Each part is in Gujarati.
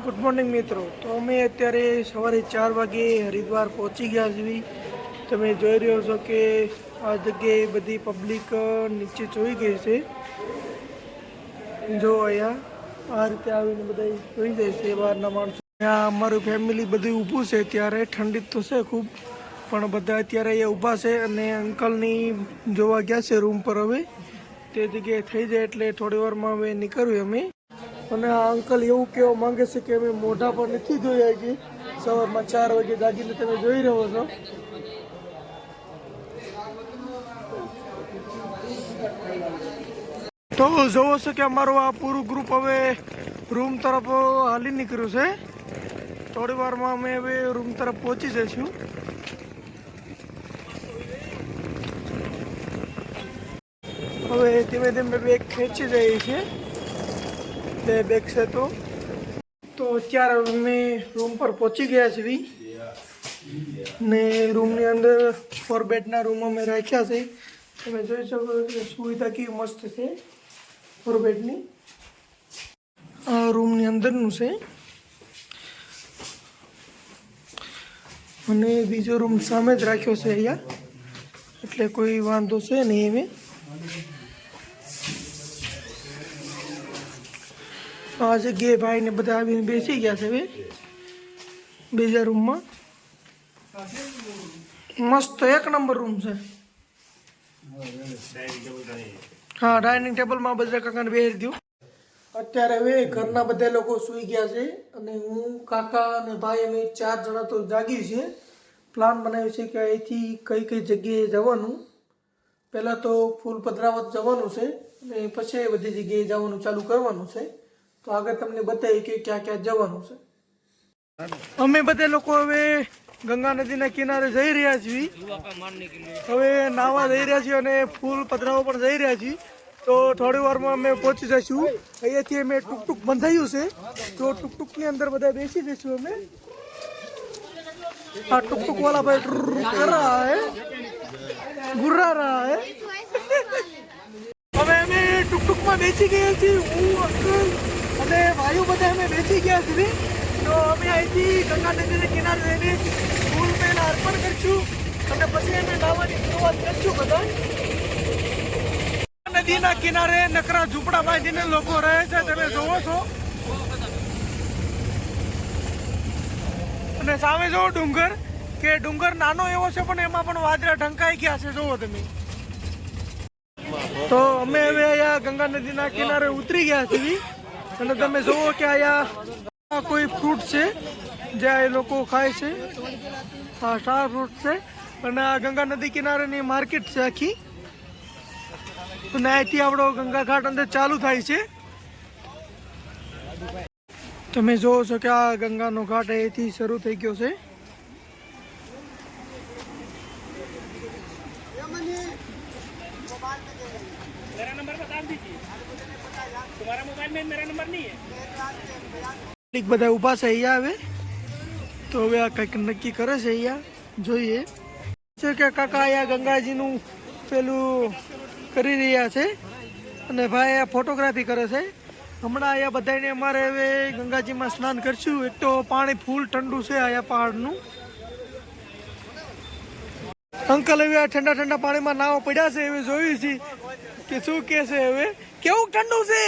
ગુડ મોર્નિંગ મિત્રો. તો અમે અત્યારે સવારે 4 વાગે હરિદ્વાર પહોંચી ગયા છીએ. તમે જોઈ રહ્યો છો કે આ જગ્યાએ બધી પબ્લિક નીચે જોઈ ગઈ છે. જો અહીંયા આ રીતે આવીને બધા જોઈ જાય છે બહારના માણસો. અહીંયા અમારું ફેમિલી બધું ઊભું છે. ત્યારે ઠંડી તો છે ખૂબ, પણ બધા અત્યારે અહીંયા ઊભા છે અને અંકલની જોવા ગયા છે રૂમ પર. હવે તે જગ્યાએ થઈ જાય એટલે થોડી વારમાં હવે નીકળ્યું અમે. અને આ અંકલ એવું કહેવા માંગે છે કે અમે મોઢા પર નથી જોયા છીએ. સવારમાં 4 વાગે જાગીને તમે જોઈ રહ્યો છો. તો જોવો છો કે અમારું આ પૂરું ગ્રુપ હવે રૂમ તરફ હાલી નીકળ્યું છે. થોડી વારમાં અમે હવે રૂમ તરફ પહોંચી જઈશું. હવે ધીમે ધીમે બેગ ખેંચી જઈએ છીએ. બે બેગ છે તો અત્યારે અમે રૂમ પર પહોંચી ગયા છીએ ને રૂમની અંદર 4 બેડના રૂમ અમે રાખ્યા છે. તમે જોઈ શકો કે સુવિધા કેવી મસ્ત છે 4 બેડની. આ રૂમની અંદરનું છે અને બીજો રૂમ સામે જ રાખ્યો છે અહીંયા, એટલે કોઈ વાંધો છે નહીં. હવે આ જગ્યાએ ભાઈને બધા આવીને બેસી ગયા છે હવે બીજા રૂમમાં. મસ્ત 1 નંબર રૂમ છે. હા, ડાઇનિંગ ટેબલમાં બધા કાકાને બેસી દઉં. અત્યારે હવે ઘરના બધા લોકો સૂઈ ગયા છે અને હું, કાકા અને ભાઈ અમે 4 જણા તો જાગી છે. પ્લાન બનાવ્યો છે કે અહીંથી કઈ કઈ જગ્યાએ જવાનું. પહેલાં તો ફૂલ પધરાવત જવાનું છે અને પછી બધી જગ્યાએ જવાનું ચાલુ કરવાનું છે. તો આગળ તમને બતાવી કે ક્યાં ક્યાં જવાનું છે. અમે બધા લોકો હવે ગંગા નદીના કિનારે જઈ રહ્યા છીએ. હવે નાવા જઈ રહ્યા છીએ અને ફૂલ પધરાવા પણ જઈ રહ્યા છીએ. તો થોડી વારમાં અમે પહોંચી જઈશું. અહીંયાથી અમે ટુકટુક બંધાયું છે, તો ટુકટુકની અંદર બધા બેસી જઈશું અમે. આ ટુકટુક વાળા ભાઈ कर रहा है, गुर्रा रहा है. હવે અમે ટુકટુકમાં બેસી ગયા છીએ. હું, અંકલ અને ભાઈઓ બધા અમે બેસી ગયા છીએ. તો અમે અહીંથી ગંગા નદીના કિનારે જઈને ફૂલ પહેલા અર્પણ કરીશું અને પછી અમે નાવાની શરૂઆત કરીશું. બધા નદીના કિનારે નકરા ઝૂંપડા બાંધીને લોકો રહે છે, તમે જોવો છો. અને સામે જોવો ડુંગર, કે ડુંગર નાનો એવો છે પણ એમાં પણ વાદળા ઢંકાઈ ગયા છે, જોવો તમે. તો અમે હવે અહીંયા ગંગા નદીના કિનારે ઉતરી ગયા છીએ અને તમે જોવો કે અહીંયા કોઈ ફ્રૂટ છે જે એ લોકો ખાય છે. હા, સ્ટાર ફ્રૂટ છે. અને આ ગંગા નદી કિનારેની માર્કેટ છે આખી. અને અહીંથી આપણો ગંગા ઘાટ અંદર ચાલુ થાય છે. તમે જોવો છો કે આ ગંગાનો ઘાટ અહીંથી શરૂ થઈ ગયો છે. मेरा नंबर बता दीजिए, तुम्हारा मोबाइल में मेरा नंबर नहीं है. બધા ઊભા છે અહીંયા. હવે તો હવે આ કંઈક નક્કી કરે છે અહીંયા, જોઈએ છે કે કાકા અહીંયા ગંગાજીનું પેલું કરી રહ્યા છે અને ભાઈ આ ફોટોગ્રાફી કરે છે. હમણાં અહીંયા બધાને અમારે હવે ગંગાજીમાં સ્નાન કરશું. એક તો પાણી ફૂલ ઠંડુ છે અહીંયા પહાડનું. અંકલ હવે આ ઠંડા ઠંડા પાણીમાં નાવા પડ્યા છે. હવે જોયું છે કે શું કે છે. હવે કેવું ઠંડુ છે,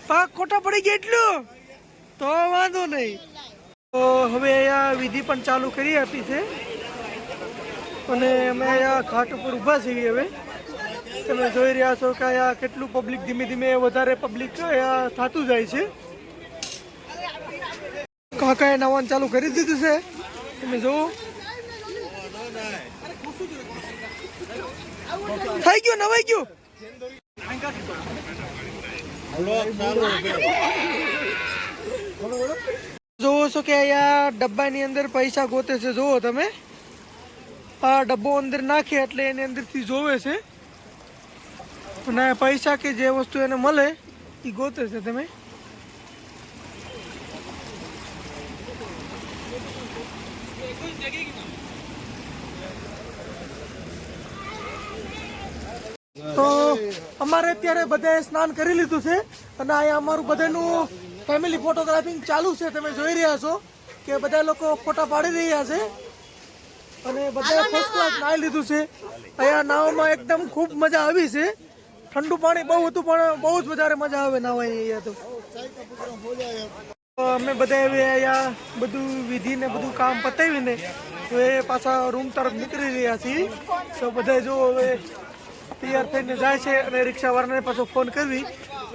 પાક ખોટા પડી ગયા એટલું તો વાંધો નહીં. તો હવે અહીંયા વિધિ પણ ચાલુ કરી આપી છે અને અમે અહીંયા ઘાટ ઉપર ઊભા છીએ. હવે તમે જોઈ રહ્યા છો કે અહીંયા કેટલું પબ્લિક, ધીમે ધીમે વધારે પબ્લિક અહીંયા થતું જાય છે. કાકાએ નાવાનું ચાલુ કરી દીધું છે, તમે જુઓ. થઈ ગયું, નવાઈ ગયું. જોવો છો કે અહીંયા ડબ્બાની અંદર પૈસા ગોતે છે. જોવો તમે, આ ડબ્બો અંદર નાખે એટલે એની અંદરથી જોવે છે અને પૈસા કે જે વસ્તુ એને મળે એ ગોતે છે. તમે તો અમારે અત્યારે બધાએ સ્નાન કરી લીધું છે અને અહીંયા અમારું બધાનું ફેમિલી ફોટોગ્રાફિંગ ચાલુ છે. તમે જોઈ રહ્યા છો કે બધા લોકો ફોટા પાડી રહ્યા છે અને બધા ફર્સ્ટ ક્લાસ નાહી લીધું છે. અહીંયા નાવમાં એકદમ ખૂબ મજા આવી છે. ઠંડુ પાણી બહુ હતું પણ બહુ જ વધારે મજા આવે નાવાની અહીંયા તો અમે બધા હવે અહીંયા બધું વિધિ ને બધું કામ પતાવીને હવે પાછા રૂમ તરફ નીકળી રહ્યા છીએ. તો બધા જો હવે તૈયાર થઈને જાય છે અને રિક્ષાવાળાને પાછો ફોન કરવી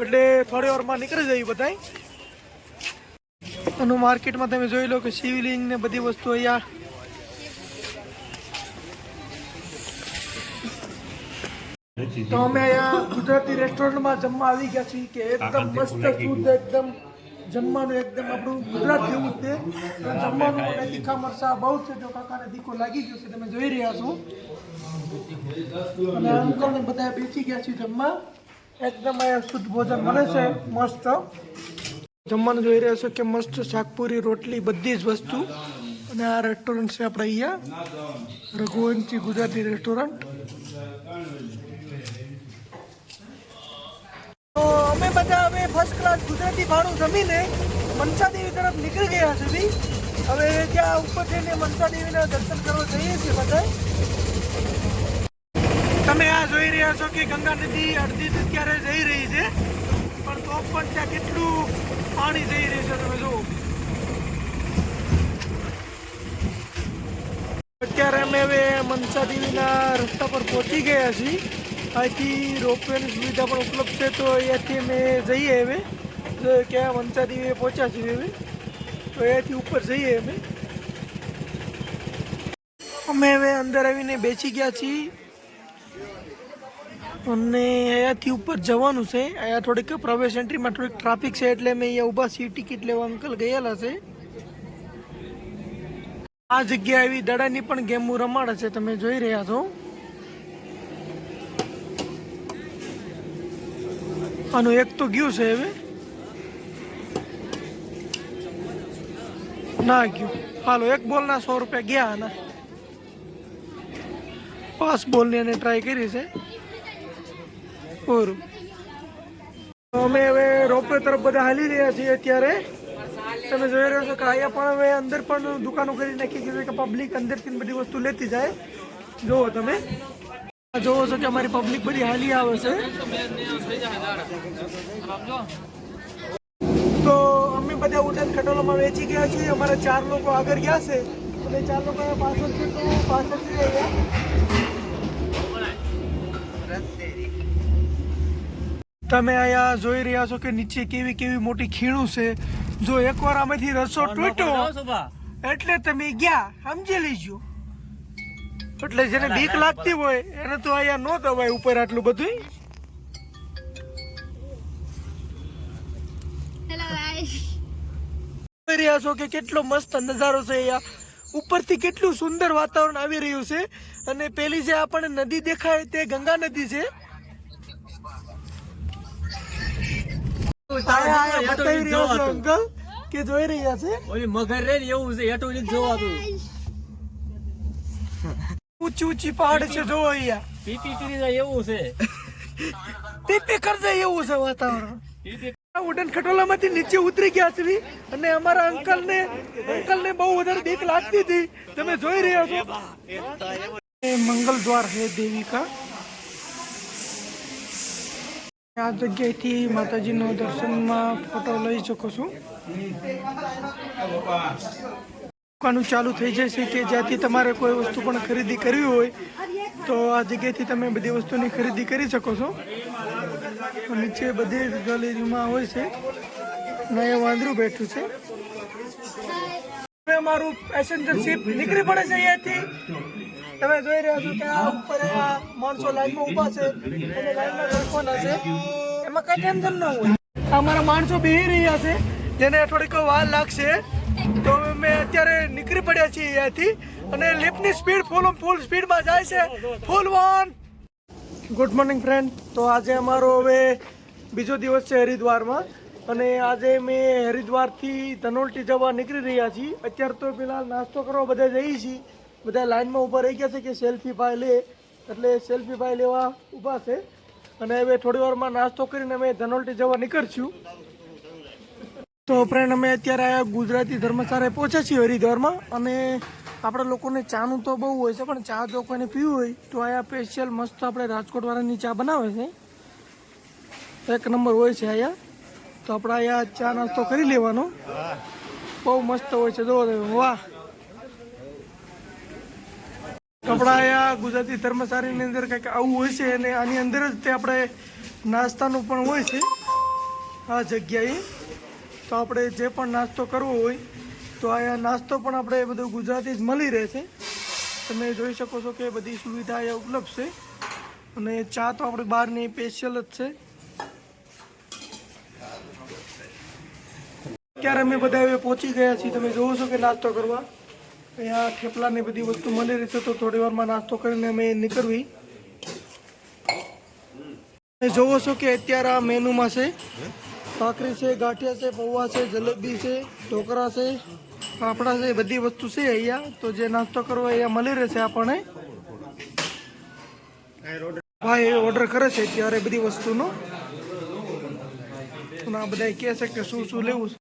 એટલે થોડી વારમાં નીકળી જઈએ બધા. અને માર્કેટમાં તમે જોઈ લો કે શિવલિંગ ને બધી વસ્તુ અહીંયા તો અમે અહીંયા ગુજરાતી રેસ્ટોરન્ટમાં જમવા આવી ગયા છીએ કે એકદમ મસ્ત શુદ્ધ એકદમ જમવાનું એકદમ આપણું ગુજરાત જેવું જ છે. જમવાનું અને તીખા મરચા બહુ છે. જો કાકાને તીખો લાગી ગયો છે તમે જોઈ રહ્યા છો અને અંકલ ને બધા બેસી ગયા છે જમવા. એકદમ અહીંયા શુદ્ધ ભોજન મળે છે મસ્ત જમવાનું જોઈ રહ્યા છો કે મસ્ત શાકપુરી રોટલી બધી જ વસ્તુ. અને આ રેસ્ટોરન્ટ છે આપણે અહીંયા રઘુવંશી ગુજરાતી રેસ્ટોરન્ટ. તો અમે બધા હવે ફર્સ્ટ ક્લાસ ગુજરાતી ભાણું જમીને મનસા દેવી તરફ નીકળી ગયા છે બી. હવે ત્યાં ઉપર જઈને મનસા દેવીના દર્શન કરવા જઈએ છીએ બધા. તમે આ જોઈ રહ્યા છો કે ગંગા નદી અડધી અત્યારે જઈ રહી છે પણ તો પણ ત્યાં કેટલું પાણી જઈ રહ્યું છે તમે જુઓ. અત્યારે અમે હવે મનસા દેવીના રસ્તા પર પહોંચી ગયા છીએ. અહીંથી રોપવેની સુવિધા પણ ઉપલબ્ધ છે તો અહીંયાથી અમે જઈએ હવે ક્યાં મનસા દેવીએ પહોંચ્યા છીએ હવે તો અહીંયાથી ઉપર જઈએ અમે હવે અંદર આવીને બેસી ગયા છીએ અને અહીંયાથી ઉપર જવાનું છે. અહીંયા થોડીક પ્રવેશ એન્ટ્રીમાં થોડીક ટ્રાફિક છે એટલે અમે અહીંયા ઊભા છીએ. ટિકિટ લેવા અંકલ ગયેલા છે. આ જગ્યા એવી દડાની પણ ગેમો રમાડે છે તમે જોઈ રહ્યા છો. આનું એક તો ગયું છે હવે ના ગયું. હાલો એક બોલના 100 રૂપિયા ગયા આના. 5 બોલની એને ટ્રાય કરી છે. અમે હવે રોપવે તરફ બધા હાલી રહ્યા છીએ. અત્યારે તમે જોઈ રહ્યા છો કે અહીંયા પણ હવે અંદર પણ દુકાનો કરી નાખી છે કે પબ્લિક અંદરથી બધી વસ્તુ લેતી જાય. જુઓ તમે જોવો છો કે અમારી પબ્લિક બધી હાલી આવે છે. તો અમે બધા ઉડન ખટોલામાં વેચી ગયા છીએ. અમારા 4 લોકો આગળ ગયા છે અને 4 લોકો પાછળથી તો પાછળથી રહ્યા. તમે અહીંયા જોઈ રહ્યા છો કે નીચે કેવી કેવી મોટી ખીણું છે. જો એકવાર આમાંથી રસો તૂટ્યો એટલે તમે ગયા સમજી લેજો. એટલે જેને બીક લાગતી હોય એને તો અહીંયા નો દવાય ઉપર આટલું બધું. જોઈ રહ્યા છો કે કેટલો મસ્ત નજારો છે અહીંયા ઉપરથી. કેટલું સુંદર વાતાવરણ આવી રહ્યું છે અને પેલી જે આપણને નદી દેખાય તે ગંગા નદી છે. અંકલ કે જોઈ રહ્યા છે ઓલી મગર રે એવું છે એટો ની જોવાતું. ઊંચી ઊંચી પહાડ છે જો અહીંયા પીપી કરી જાય એવું છે. પીપી કરી જાય એવું છે વાતાવરણ. ઉડન ખટોલામાંથી નીચે ઉતરી ગયા છે અને અમારા અંકલ ને બહુ વધારે બીક લાગતી હતી. તમે જોઈ રહ્યા છો મંગલ દ્વાર હે દેવી કા. આ જગ્યાએથી માતાજીનો દર્શનમાં ફોટો લઈ શકો છો. દુકાનો ચાલુ થઈ જશે કે જ્યાંથી તમારે કોઈ વસ્તુ પણ ખરીદી કરવી હોય તો આ જગ્યાએથી તમે બધી વસ્તુની ખરીદી કરી શકો છો. નીચે બધી ગેલેરીમાં હોય છે અને અહીંયા વાંદરું બેઠું છે. અમારું પેસેન્જર શિપ નીકળી પડે છે અહીંયાથી. તમે જોઈ રહ્યા છો કે આ ઉપર માણસો લાઈનમાં ઊભા છે અને લાઈનમાં બેસવાના છે. એમાં કઈ ટેન્શન ન હોય. અમારા માણસો બેસી રહ્યા છે જેને થોડીક વાર લાગશે. તો અમે અત્યારે નીકળી પડ્યા છીએ અહીંયાથી અને લિફ્ટની સ્પીડ ફૂલ સ્પીડમાં જાય છે. ફૂલ વન. Good morning friend. તો આજે અમારો હવે બીજો દિવસ છે હરિદ્વારમાં અને આજે મેં હરિદ્વારથી ધનોલ્ટી જવા નીકળી રહ્યા છીએ. અત્યારે તો ફિલહાલ નાસ્તો કરવા બધા જઈએ છીએ. બધા લાઈનમાં ઊભા રહી ગયા છે કે સેલ્ફી પાઈ લે એટલે સેલ્ફી પાઈ લેવા ઊભા છે અને હવે થોડી વારમાં નાસ્તો કરીને અમે ધનોલ્ટી જવા નીકળશું. તો ફ્રેન્ડ અમે અત્યારે આયા ગુજરાતી ધર્મશાળાએ પહોંચ્યા છીએ હરિદ્વારમાં, અને આપણા લોકોને ચાનું તો બહુ હોય છે, પણ ચા જો કોઈને પીવું હોય તો આયા સ્પેશિયલ મસ્ત આપણે રાજકોટવાળાની ચા બનાવે છે, એક નંબર હોય છે આયા. તો આપણે અહીંયા ચા નાસ્તો કરી લેવાનો, બહુ મસ્ત હોય છે. જો વાહ, આપણા અહીંયા ગુજરાતી ધર્મશાળાની અંદર કંઈક આવું હોય છે, અને આની અંદર જ તે આપણે નાસ્તાનું પણ હોય છે આ જગ્યાએ. તો આપણે જે પણ નાસ્તો કરવો હોય તો અહીંયા નાસ્તો પણ આપણે બધું ગુજરાતી જ મળી રહે છે. તમે જોઈ શકો છો કે બધી સુવિધા અહીંયા ઉપલબ્ધ છે, અને ચા તો આપણે બહારની સ્પેશિયલ જ છે. અત્યારે અમે બધા હવે પહોંચી ગયા છીએ. તમે જોવો છો કે નાસ્તો કરવા અહીંયા થેપલાની બધી વસ્તુ મળી રહી છે, તો થોડી વારમાં નાસ્તો કરીને અમે નીકળવી. તમે જોવો છો કે અત્યારે આ મેનુમાં છે ભાખરી છે, ગાંઠિયા છે, પૌવા છે, જલેબી છે, ઢોકળા છે, ફાફડા છે, બધી વસ્તુ છે અહીંયા. તો જે નાસ્તો કરવો અહીંયા મળી રહેશે આપણને. ભાઈ ઓર્ડર કરે છે ત્યારે બધી વસ્તુનો, આ બધા કહે છે કે શું શું લેવું છે.